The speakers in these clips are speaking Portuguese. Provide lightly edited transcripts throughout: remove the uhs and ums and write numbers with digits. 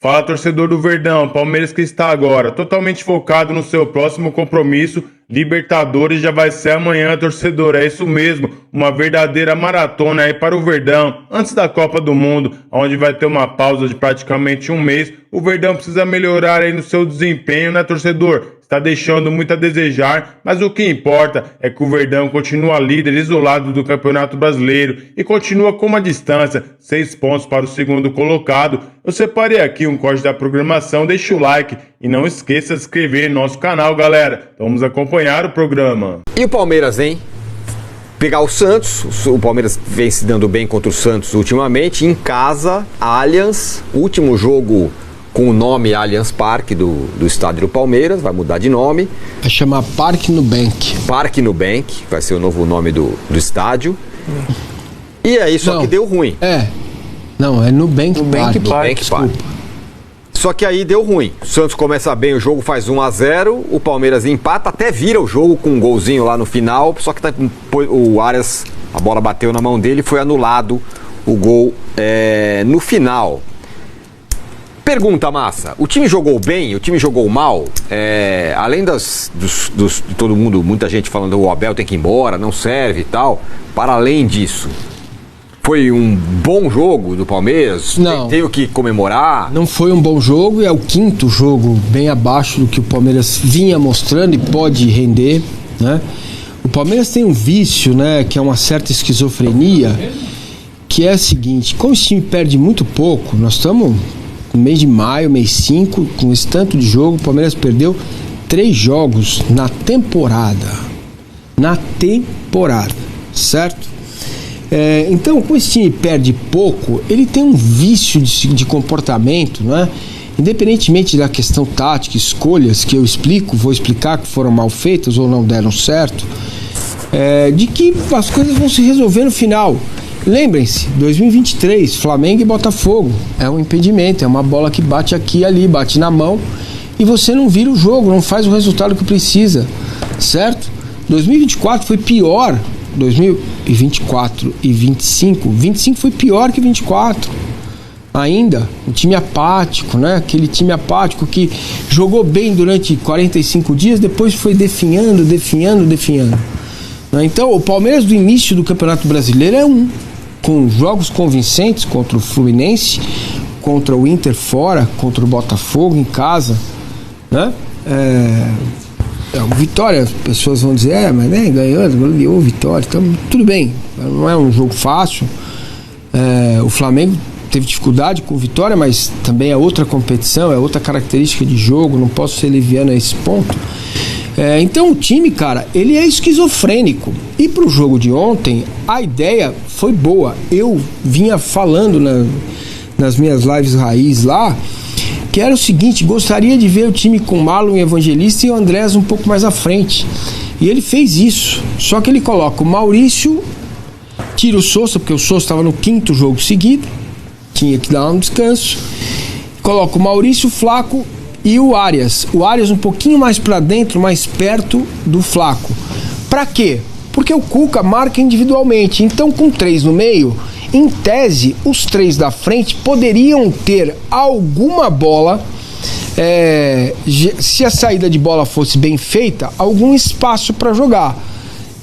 Fala, torcedor do Verdão, Palmeiras que está agora totalmente focado no seu próximo compromisso. Libertadores já vai ser amanhã, torcedor, é isso mesmo, uma verdadeira maratona aí para o Verdão, antes da Copa do Mundo, onde vai ter uma pausa de praticamente um mês. O Verdão precisa melhorar aí no seu desempenho, né, torcedor? Está deixando muito a desejar, mas o que importa é que o Verdão continua líder isolado do Campeonato Brasileiro e continua com uma distância, 6 pontos para o segundo colocado. Eu separei aqui um corte da programação, deixa o like e não esqueça de se inscrever no nosso canal, galera. Vamos acompanhar o programa. E o Palmeiras, hein? Pegar o Santos, o Palmeiras vem se dando bem contra o Santos ultimamente, em casa, Allianz, último jogo com o nome Allianz Parque do estádio do Palmeiras, vai mudar de nome. Vai chamar Parque Nubank. Parque Nubank, vai ser o novo nome do estádio. E aí, só que deu ruim. Não, é Nubank Park. Desculpa. Só que aí deu ruim. O Santos começa bem, o jogo faz 1-0, o Palmeiras empata, até vira o jogo com um golzinho lá no final, só que o Arias, a bola bateu na mão dele e foi anulado o gol no final. Pergunta, Massa, o time jogou bem, o time jogou mal? Além de todo mundo, muita gente falando o Abel tem que ir embora, não serve e tal, para além disso, foi um bom jogo do Palmeiras? Não. Tem o que comemorar? Não foi um bom jogo, é o quinto jogo bem abaixo do que o Palmeiras vinha mostrando e pode render, né? O Palmeiras tem um vício, né, que é uma certa esquizofrenia, que é o seguinte: como esse time perde muito pouco, nós estamos no mês de maio, mês 5, com esse tanto de jogo, o Palmeiras perdeu 3 jogos na temporada. Certo? Então, como esse time perde pouco, ele tem um vício de comportamento, né? Independentemente da questão tática, escolhas que eu vou explicar que foram mal feitas ou não deram certo, de que as coisas vão se resolver no final. Lembrem-se, 2023, Flamengo e Botafogo, é um impedimento, é uma bola que bate aqui e ali, bate na mão e você não vira o jogo, não faz o resultado que precisa, certo? 2024 foi pior, 2024 e 25 foi pior que 24 ainda, um time apático, né? Aquele time apático que jogou bem durante 45 dias, depois foi definhando. Então o Palmeiras do início do Campeonato Brasileiro com jogos convincentes contra o Fluminense, contra o Inter fora, contra o Botafogo em casa, né? Vitória, as pessoas vão dizer, mas né, ganhou Vitória, então tudo bem, não é um jogo fácil. O Flamengo teve dificuldade com Vitória, mas também é outra competição, é outra característica de jogo, não posso ser leviano a esse ponto. Então o time, cara, ele é esquizofrênico. E pro jogo de ontem, a ideia foi boa. Eu vinha falando nas minhas lives raiz lá, que era o seguinte: gostaria de ver o time com Marlon e Evangelista e o Andrés um pouco mais à frente. E ele fez isso. Só que ele coloca o Maurício, tira o Sousa, porque o Sousa estava no 5º jogo seguido, tinha que dar um descanso. Coloca o Maurício, o Flaco e o Arias. O Arias um pouquinho mais para dentro, mais perto do Flaco. Para quê? Porque o Cuca marca individualmente. Então, com 3 no meio, em tese, os 3 da frente poderiam ter alguma bola, se a saída de bola fosse bem feita, algum espaço para jogar.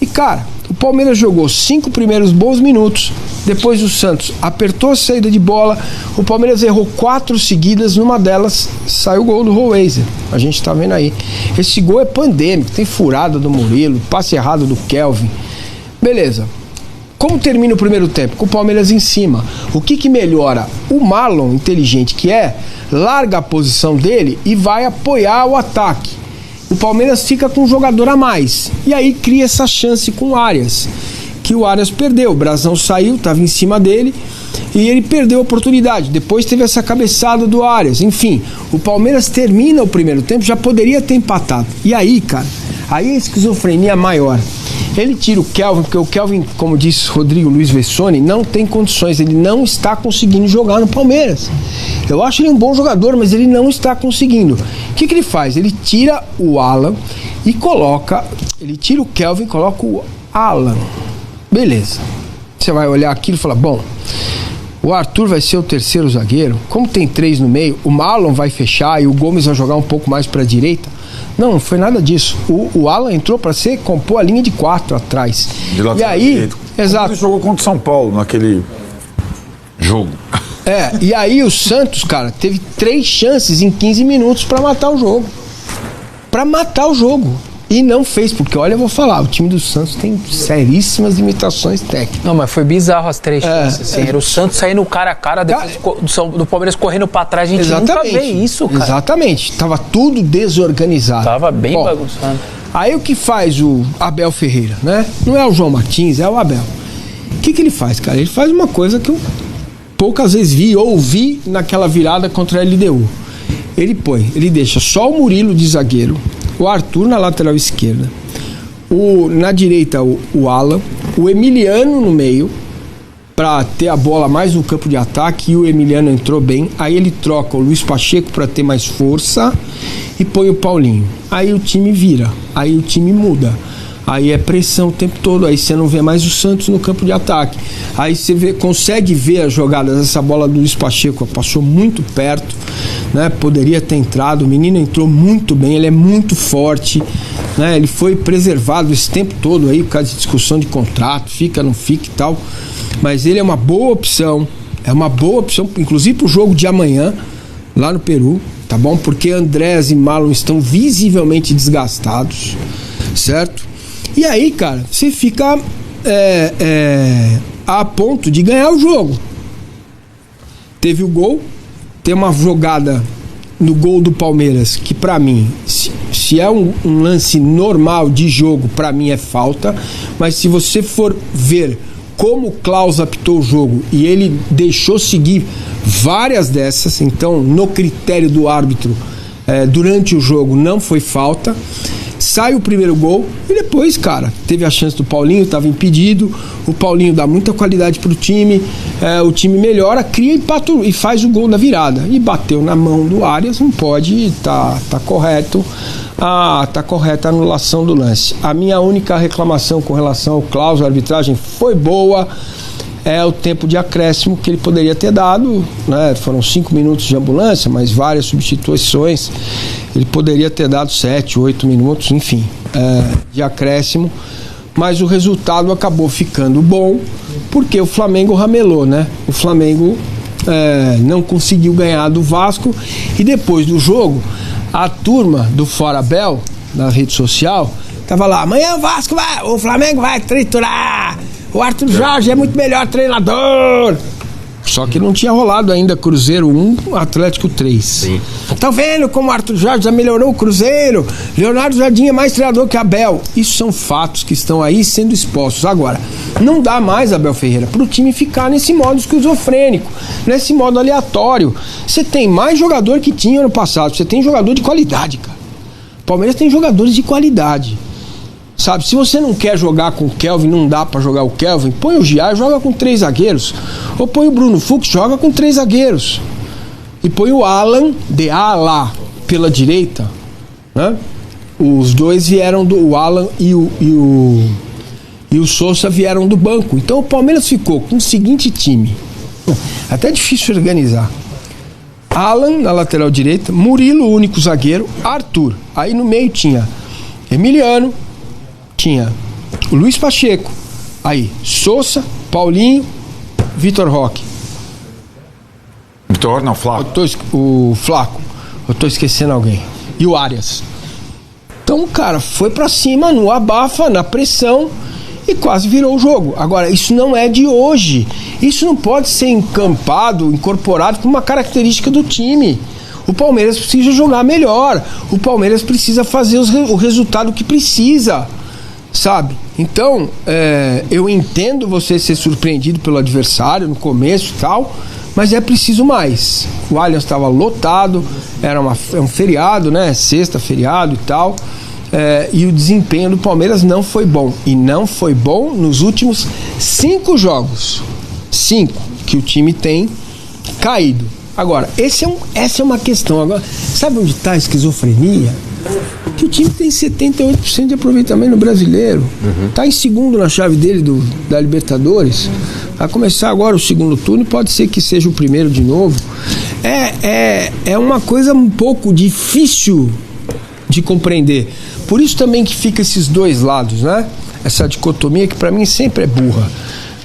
E, cara, o Palmeiras jogou 5 primeiros bons minutos, depois o Santos apertou a saída de bola, o Palmeiras errou 4 seguidas, numa delas saiu o gol do Roweisser, a gente tá vendo aí. Esse gol é pandêmico, tem furada do Murilo, passe errado do Kelvin. Beleza. Como termina o primeiro tempo? Com o Palmeiras em cima. O que melhora? O Marlon, inteligente que larga a posição dele e vai apoiar o ataque. O Palmeiras fica com um jogador a mais. E aí cria essa chance com o Arias, que o Arias perdeu. O Brazão saiu, estava em cima dele e ele perdeu a oportunidade. Depois teve essa cabeçada do Arias. Enfim, o Palmeiras termina o primeiro tempo, já poderia ter empatado. E aí, cara, aí a esquizofrenia maior. Ele tira o Kelvin, porque o Kelvin, como disse Rodrigo Luiz Vessoni, não tem condições, ele não está conseguindo jogar no Palmeiras. Eu acho ele um bom jogador, mas ele não está conseguindo. O que ele faz? Ele tira o Alan e coloca, ele tira o Kelvin e coloca o Alan. Beleza. Você vai olhar aquilo e falar, bom, o Arthur vai ser o terceiro zagueiro. Como tem 3 no meio, o Marlon vai fechar e o Gomes vai jogar um pouco mais para a direita. Não foi nada disso. O Alan entrou para compor a linha de 4 atrás. E aí, direito. exato. Ele jogou contra o São Paulo naquele jogo. E aí o Santos, cara, teve 3 chances em 15 minutos para matar o jogo. E não fez, porque olha, eu vou falar, o time do Santos tem seríssimas limitações técnicas. Não, mas foi bizarro as 3 chances, assim. Era o Santos saindo cara a cara, depois do Palmeiras correndo pra trás, a gente nunca vê isso, cara. Exatamente, tava tudo desorganizado. Tava bem bagunçado. Aí o que faz o Abel Ferreira, né? Não é o João Martins, é o Abel. O que ele faz, cara? Ele faz uma coisa que eu poucas vezes vi ou ouvi naquela virada contra a LDU. Ele deixa só o Murilo de zagueiro, o Arthur na lateral esquerda, na direita o Alan, o Emiliano no meio, para ter a bola mais no campo de ataque, e o Emiliano entrou bem. Aí ele troca o Luiz Pacheco para ter mais força e põe o Paulinho. Aí o time vira, aí o time muda. Aí é pressão o tempo todo, aí você não vê mais o Santos no campo de ataque. Aí você consegue ver as jogadas, essa bola do Luiz Pacheco passou muito perto, né? Poderia ter entrado, o menino entrou muito bem, ele é muito forte, né? Ele foi preservado esse tempo todo aí por causa de discussão de contrato, fica, não fica e tal. Mas ele é uma boa opção, inclusive pro jogo de amanhã, lá no Peru, tá bom? Porque Andrés e Marlon estão visivelmente desgastados, certo? E aí, cara, você fica a ponto de ganhar o jogo. Teve o gol, tem uma jogada no gol do Palmeiras que pra mim, se é um lance normal de jogo, pra mim é falta, mas se você for ver como o Klaus apitou o jogo e ele deixou seguir várias dessas, então no critério do árbitro durante o jogo não foi falta. Sai o primeiro gol e depois, cara, teve a chance do Paulinho, estava impedido. O Paulinho dá muita qualidade pro time, o time melhora, cria empate e faz o gol da virada. E bateu na mão do Arias, não pode, tá correto. Tá correta a anulação do lance. A minha única reclamação com relação ao Klaus, a arbitragem foi boa. É o tempo de acréscimo que ele poderia ter dado, né? Foram 5 minutos de ambulância, mas várias substituições. Ele poderia ter dado 7, 8 minutos, enfim, de acréscimo. Mas o resultado acabou ficando bom, porque o Flamengo ramelou, né? O Flamengo não conseguiu ganhar do Vasco. E depois do jogo, a turma do Fora Abel, na rede social, tava lá: amanhã o Flamengo vai triturar. O Arthur Jorge é muito melhor treinador. Só que não tinha rolado ainda Cruzeiro 1, Atlético 3. Sim. Tá vendo como o Arthur Jorge já melhorou o Cruzeiro? Leonardo Jardim é mais treinador que Abel. Isso são fatos que estão aí sendo expostos. Agora, não dá mais, Abel Ferreira, pro time ficar nesse modo esquizofrênico, nesse modo aleatório. Você tem mais jogador que tinha ano passado. Você tem jogador de qualidade, cara. O Palmeiras tem jogadores de qualidade. Sabe, se você não quer jogar com o Kelvin, não dá pra jogar o Kelvin, põe o Giar, joga com 3 zagueiros. Ou põe o Bruno Fux, joga com 3 zagueiros. E põe o Alan de lá pela direita, né? Os dois vieram o Alan e o Sousa vieram do banco. Então o Palmeiras ficou com o seguinte time. Até difícil organizar. Alan na lateral direita, Murilo, o único zagueiro, Arthur. Aí no meio tinha Emiliano, tinha o Luiz Pacheco, aí Sousa, Paulinho, Vitor Roque. Vitor, não, Flaco. O Flaco. Eu tô esquecendo alguém. E o Arias. Então, cara, foi pra cima, no abafa, na pressão, e quase virou o jogo. Agora, isso não é de hoje. Isso não pode ser incorporado como uma característica do time. O Palmeiras precisa jogar melhor. O Palmeiras precisa fazer o resultado que precisa. Sabe? Então, eu entendo você ser surpreendido pelo adversário no começo e tal, mas é preciso mais. O Allianz estava lotado, era um feriado, né? Sexta, feriado e tal, e o desempenho do Palmeiras não foi bom. E não foi bom nos últimos 5 jogos. 5 que o time tem caído. Agora, essa é uma questão. Agora, sabe onde está a esquizofrenia? Que o time tem 78% de aproveitamento no Brasileiro. Tá em segundo na chave dele da Libertadores. Vai começar agora o segundo turno e pode ser que seja o primeiro de novo. É uma coisa um pouco difícil de compreender. Por isso também que fica esses dois lados, né? Essa dicotomia que pra mim sempre é burra.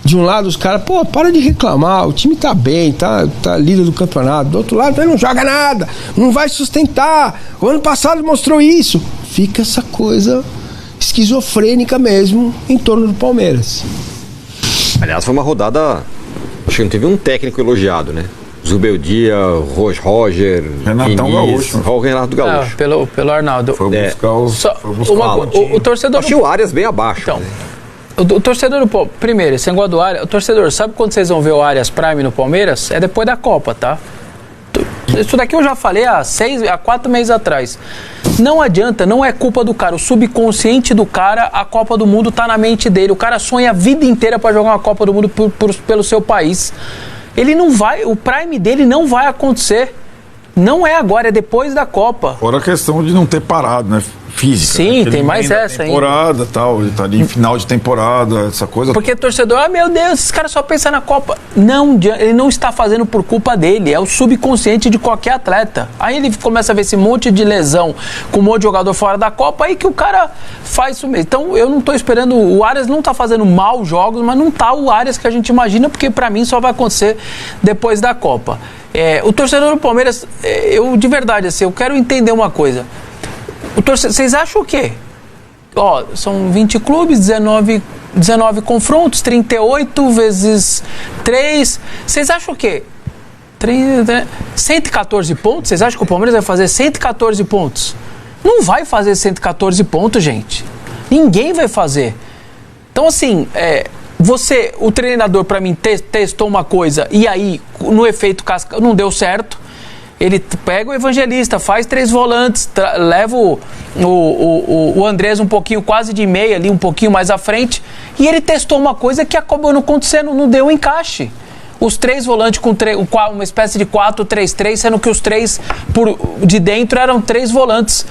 De um lado os caras, para de reclamar, o time tá bem, tá líder do campeonato. Do outro lado, ele não joga nada, não vai sustentar. O ano passado mostrou isso. Fica essa coisa esquizofrênica mesmo em torno do Palmeiras. Aliás, foi uma rodada, acho que não teve um técnico elogiado, né? Zubeldia, Roger, Renatão Gaúcho. O Renato Gaúcho. Pelo Arnaldo. Foi buscar o torcedor... Achei o Arias bem abaixo. Então, né? o torcedor, primeiro, esse negócio do Arias, o torcedor, sabe quando vocês vão ver o Arias Prime no Palmeiras? É depois da Copa, tá? Isso daqui eu já falei há 4 meses atrás. Não adianta, não é culpa do cara. O subconsciente do cara, a Copa do Mundo tá na mente dele. O cara sonha a vida inteira pra jogar uma Copa do Mundo pelo seu país. Ele não vai, o Prime dele não vai acontecer. Não é agora, é depois da Copa. Fora a questão de não ter parado, né? Física. Sim, tem mais essa ainda. Temporada, tal, ele tá ali em final de temporada, essa coisa. Porque torcedor, meu Deus, esses caras só pensam na Copa. Não, ele não está fazendo por culpa dele, é o subconsciente de qualquer atleta. Aí ele começa a ver esse monte de lesão com um monte de jogador fora da Copa, aí que o cara faz isso mesmo. Então eu não tô esperando, o Arias não tá fazendo maus jogos, mas não tá o Arias que a gente imagina, porque pra mim só vai acontecer depois da Copa. O torcedor do Palmeiras, eu de verdade, assim, eu quero entender uma coisa. Vocês acham o quê? São 20 clubes, 19 confrontos, 38 vezes 3. Vocês acham o quê? 114 pontos? Vocês acham que o Palmeiras vai fazer 114 pontos? Não vai fazer 114 pontos, gente. Ninguém vai fazer. Então, assim, o treinador, para mim, testou uma coisa e aí, no efeito casca, não deu certo. Ele pega o Evangelista, faz 3 volantes, leva o Andrés um pouquinho, quase de meia ali, um pouquinho mais à frente, e ele testou uma coisa que acabou não acontecendo, não deu encaixe. Os 3 volantes com uma espécie de 4-3-3, sendo que os 3 de dentro eram 3 volantes.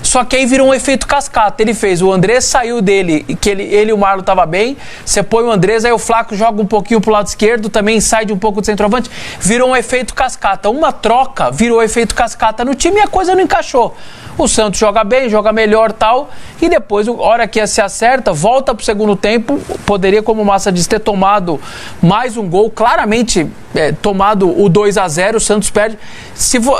Só que aí virou um efeito cascata. Ele fez, o Andrés saiu dele, que ele e o Marlon estavam bem, você põe o Andrés, aí o Flaco joga um pouquinho pro lado esquerdo, também sai de um pouco do centroavante, virou um efeito cascata. Uma troca virou efeito cascata no time e a coisa não encaixou. O Santos joga bem, joga melhor tal, e depois, a hora que se acerta, volta pro segundo tempo, poderia, como o Massa disse, ter tomado mais um gol, claramente tomado o 2-0, o Santos perde.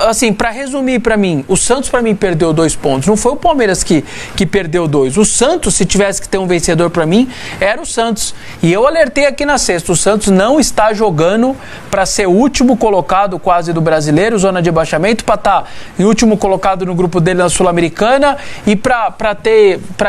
Assim, para resumir para mim, o Santos para mim perdeu 2 pontos, não foi o Palmeiras que perdeu 2. O Santos, se tivesse que ter um vencedor para mim, era o Santos. E eu alertei aqui na sexta, o Santos não está jogando para ser o último colocado quase do Brasileiro, zona de abaixamento, para estar em último colocado no grupo dele na Sul-Americana e para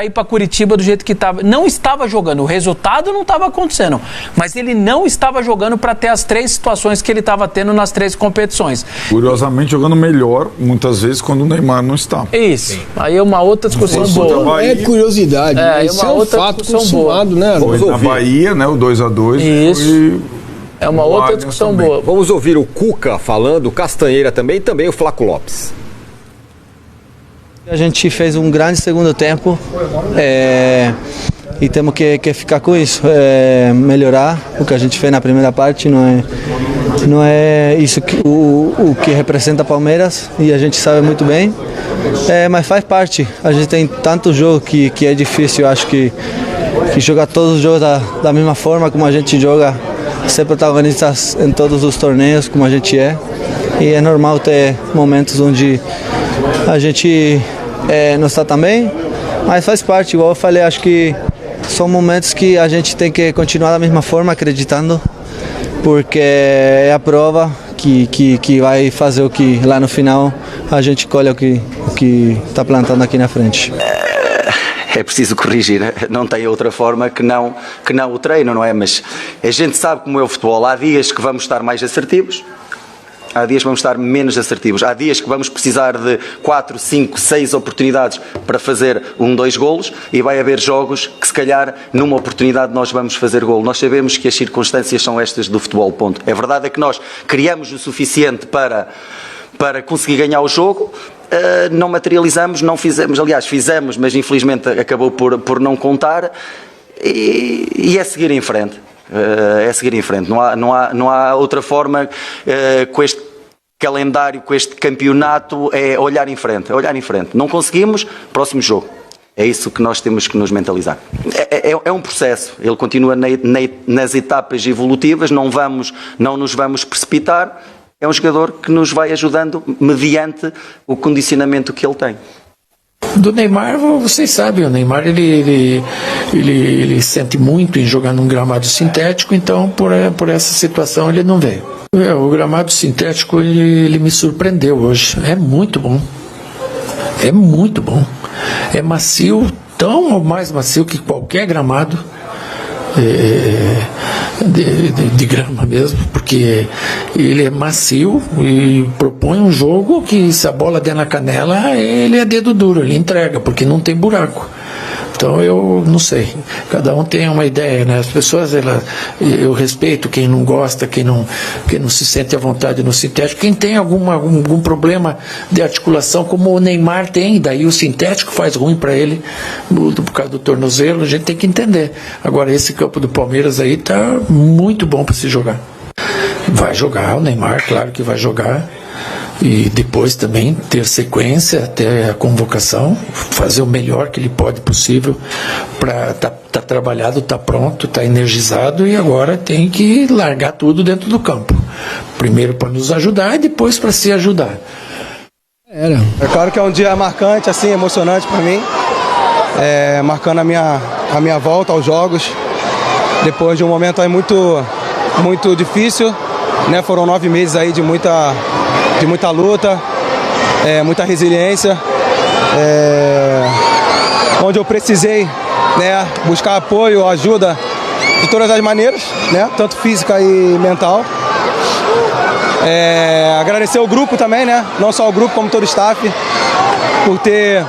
ir para Curitiba do jeito que estava. Não estava jogando, o resultado não estava acontecendo, mas ele não estava jogando para ter as 3 situações que ele estava tendo nas 3 competições. Curiosamente jogando melhor, muitas vezes, quando o Neymar não está. Isso, aí é uma outra discussão boa. É curiosidade, isso é um fato consumado, né? Foi na Bahia, né, o 2-2. Isso. É uma outra discussão também. boa. Vamos ouvir o Cuca falando, Castanheira também, e também o Flaco Lopes. A gente fez um grande segundo tempo e temos que ficar com isso, melhorar o que a gente fez na primeira parte, não é isso o que representa Palmeiras e a gente sabe muito bem, mas faz parte. A gente tem tanto jogo que é difícil, eu acho que jogar todos os jogos da mesma forma como a gente joga, ser protagonistas em todos os torneios como a gente é, e é normal ter momentos onde a gente não está tão bem, mas faz parte, igual eu falei, acho que são momentos que a gente tem que continuar da mesma forma, acreditando, porque é a prova que vai fazer o que lá no final a gente colhe o que está plantando aqui na frente. É preciso corrigir, não tem outra forma que não o treino, não é? Mas a gente sabe como é o futebol, há dias que vamos estar mais assertivos, há dias que vamos estar menos assertivos, há dias que vamos precisar de 4, 5, 6 oportunidades para fazer 1, 2 golos, e vai haver jogos que se calhar numa oportunidade nós vamos fazer golo. Nós sabemos que as circunstâncias são estas do futebol, ponto. A verdade é que nós criamos o suficiente para conseguir ganhar o jogo, não materializamos, não fizemos, aliás fizemos, mas infelizmente acabou por não contar, e é seguir em frente. é seguir em frente. Não há outra forma com este calendário, com este campeonato, é olhar em frente. Não conseguimos, próximo jogo. É isso que nós temos que nos mentalizar. É um processo, ele continua nas etapas evolutivas, não nos vamos precipitar. É um jogador que nos vai ajudando mediante o condicionamento que ele tem. Do Neymar, vocês sabem, o Neymar ele sente muito em jogar num gramado sintético, então por essa situação ele não veio. O gramado sintético ele me surpreendeu hoje, é muito bom. É macio, tão ou mais macio que qualquer gramado de grama mesmo, porque ele é macio e propõe um jogo que, se a bola der na canela, ele é dedo duro, ele entrega, porque não tem buraco. Então eu não sei, cada um tem uma ideia, né? As pessoas, eu respeito quem não gosta, quem não se sente à vontade no sintético, quem tem algum problema de articulação, como o Neymar tem, daí o sintético faz ruim para ele por causa do tornozelo, a gente tem que entender. Agora esse campo do Palmeiras aí tá muito bom para se jogar. Vai jogar o Neymar, claro que vai jogar. E depois também ter sequência até a convocação, fazer o melhor que ele pode possível para tá trabalhado, tá pronto, tá energizado, e agora tem que largar tudo dentro do campo. Primeiro para nos ajudar e depois para se ajudar. É claro que é um dia marcante, assim, emocionante para mim, marcando a minha volta aos jogos, depois de um momento aí muito difícil, né? Foram 9 meses aí de muita luta, muita resiliência, onde eu precisei, né, buscar apoio, ajuda de todas as maneiras, né, tanto física e mental. Agradecer o grupo também, né, não só o grupo como todo o staff, por ter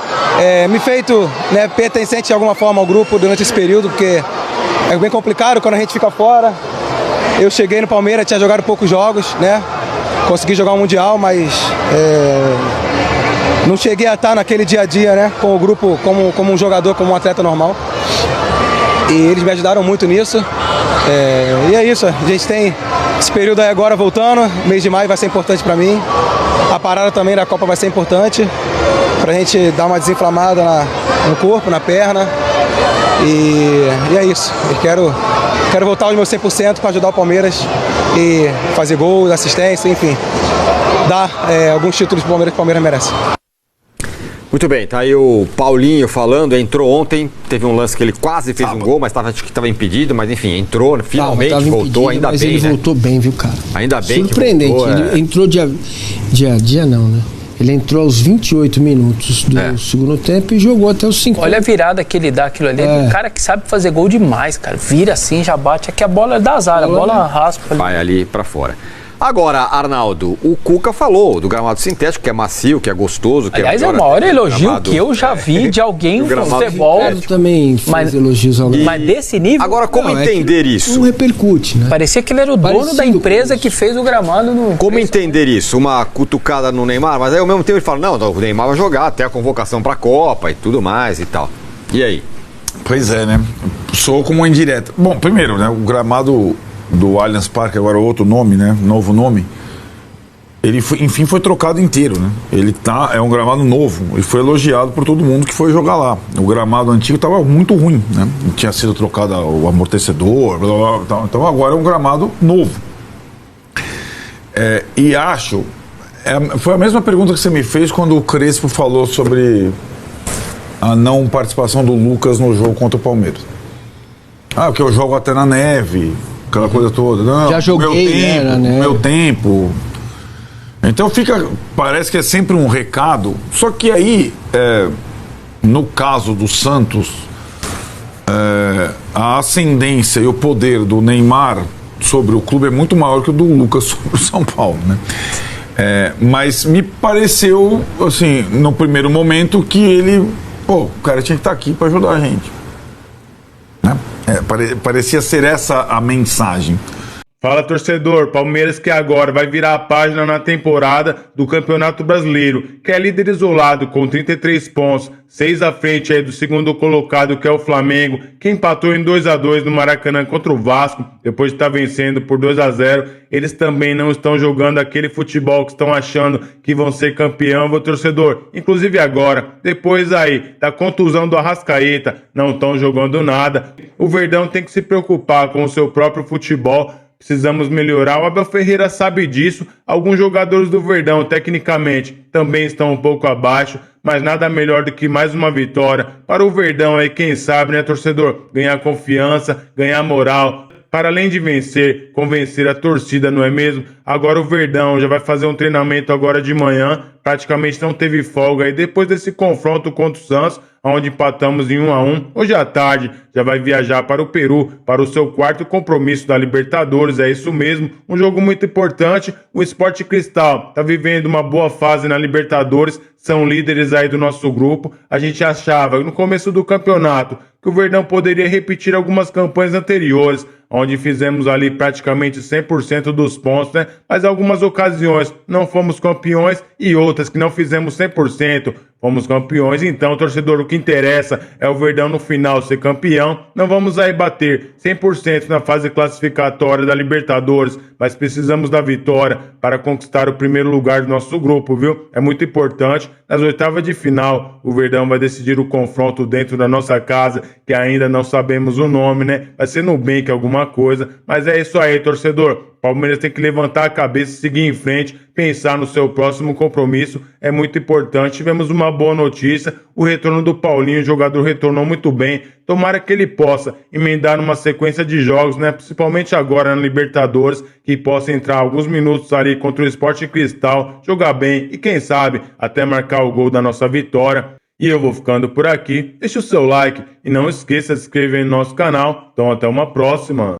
me feito, né, pertencente de alguma forma ao grupo durante esse período, porque é bem complicado quando a gente fica fora. Eu cheguei no Palmeiras, tinha jogado poucos jogos, né? Consegui jogar um Mundial, mas não cheguei a estar naquele dia a dia, né, com o grupo como um jogador, como um atleta normal. E eles me ajudaram muito nisso. E é isso, a gente tem esse período aí agora voltando, mês de maio vai ser importante para mim. A parada também da Copa vai ser importante, pra gente dar uma desinflamada no corpo, na perna. E é isso, eu quero voltar aos meus 100% para ajudar o Palmeiras e fazer gols, assistência, enfim, dar alguns títulos pro Palmeiras que o Palmeiras merece. Muito bem, tá aí o Paulinho falando, entrou ontem, teve um lance que ele quase fez um gol, mas acho que estava impedido, mas enfim, entrou, finalmente tava voltou, impedido, ainda mas bem, ele né? voltou bem, viu, cara? Ainda bem. Surpreendente, que voltou, ele entrou dia não, né? Ele entrou aos 28 minutos do segundo tempo e jogou até os 50. Olha a virada que ele dá, aquilo ali. Um cara que sabe fazer gol demais, cara. Vira assim, já bate. É que a bola é da azar, a bola raspa ali. Vai ali pra fora. Agora, Arnaldo, o Cuca falou do gramado sintético, que é macio, que é gostoso. Que aliás, é o maior elogio que eu já vi de alguém no futebol. Eu também fiz elogios ao mas desse nível... Agora, como entender isso? Não repercute, né? Parecia que ele era o dono da empresa que fez o gramado. Como entender isso? Uma cutucada no Neymar, mas aí ao mesmo tempo ele fala, não, o Neymar vai jogar até a convocação pra Copa e tudo mais e tal. E aí? Pois é, né? Sou como uma indireta. Bom, primeiro, né? O gramado do Allianz Parque, agora outro nome, né? Novo nome. Ele foi trocado inteiro, né? É um gramado novo. Ele foi elogiado por todo mundo que foi jogar lá. O gramado antigo estava muito ruim, né? Tinha sido trocado o amortecedor, blá, blá, blá, então agora é um gramado novo. E acho... foi a mesma pergunta que você me fez quando o Crespo falou sobre a não participação do Lucas no jogo contra o Palmeiras. Porque eu jogo até na neve, aquela coisa toda. Não, já joguei, meu tempo. Então parece que é sempre um recado. Só que aí, no caso do Santos, a ascendência e o poder do Neymar sobre o clube é muito maior que o do Lucas sobre o São Paulo, né? Mas me pareceu, assim, no primeiro momento, que ele, o cara tinha que estar aqui para ajudar a gente, né? Parecia ser essa a mensagem. Fala, torcedor, Palmeiras que agora vai virar a página na temporada do Campeonato Brasileiro, que é líder isolado com 33 pontos, 6 à frente aí do segundo colocado, que é o Flamengo, que empatou em 2-2 no Maracanã contra o Vasco, depois de estar vencendo por 2-0. Eles também não estão jogando aquele futebol que estão achando que vão ser campeão, meu torcedor. Inclusive agora, depois aí da contusão do Arrascaeta, não estão jogando nada. O Verdão tem que se preocupar com o seu próprio futebol. Precisamos melhorar, o Abel Ferreira sabe disso. Alguns jogadores do Verdão, tecnicamente, também estão um pouco abaixo, mas nada melhor do que mais uma vitória para o Verdão aí, quem sabe, né, torcedor? Ganhar confiança, ganhar moral, para além de vencer, convencer a torcida, não é mesmo? Agora o Verdão já vai fazer um treinamento agora de manhã, praticamente não teve folga aí depois desse confronto contra o Santos, onde empatamos em 1-1. Hoje à tarde já vai viajar para o Peru para o seu quarto compromisso da Libertadores, é isso mesmo, um jogo muito importante. O Sport Cristal está vivendo uma boa fase na Libertadores, são líderes aí do nosso grupo. A gente achava no começo do campeonato que o Verdão poderia repetir algumas campanhas anteriores, onde fizemos ali praticamente 100% dos pontos, né? Mas algumas ocasiões não fomos campeões e outras que não fizemos 100%. Fomos campeões, então, torcedor, o que interessa é o Verdão no final ser campeão. Não vamos aí bater 100% na fase classificatória da Libertadores, mas precisamos da vitória para conquistar o primeiro lugar do nosso grupo, viu? É muito importante. Nas oitavas de final, o Verdão vai decidir o confronto dentro da nossa casa, que ainda não sabemos o nome, né? Vai ser no Nubank alguma coisa, mas é isso aí, torcedor. Palmeiras tem que levantar a cabeça, seguir em frente, pensar no seu próximo compromisso, é muito importante. Tivemos uma boa notícia, o retorno do Paulinho, o jogador retornou muito bem. Tomara que ele possa emendar uma sequência de jogos, né? Principalmente agora na Libertadores, que possa entrar alguns minutos ali contra o Sport Cristal, jogar bem e quem sabe até marcar o gol da nossa vitória. E eu vou ficando por aqui, deixa o seu like e não esqueça de se inscrever no nosso canal. Então até uma próxima.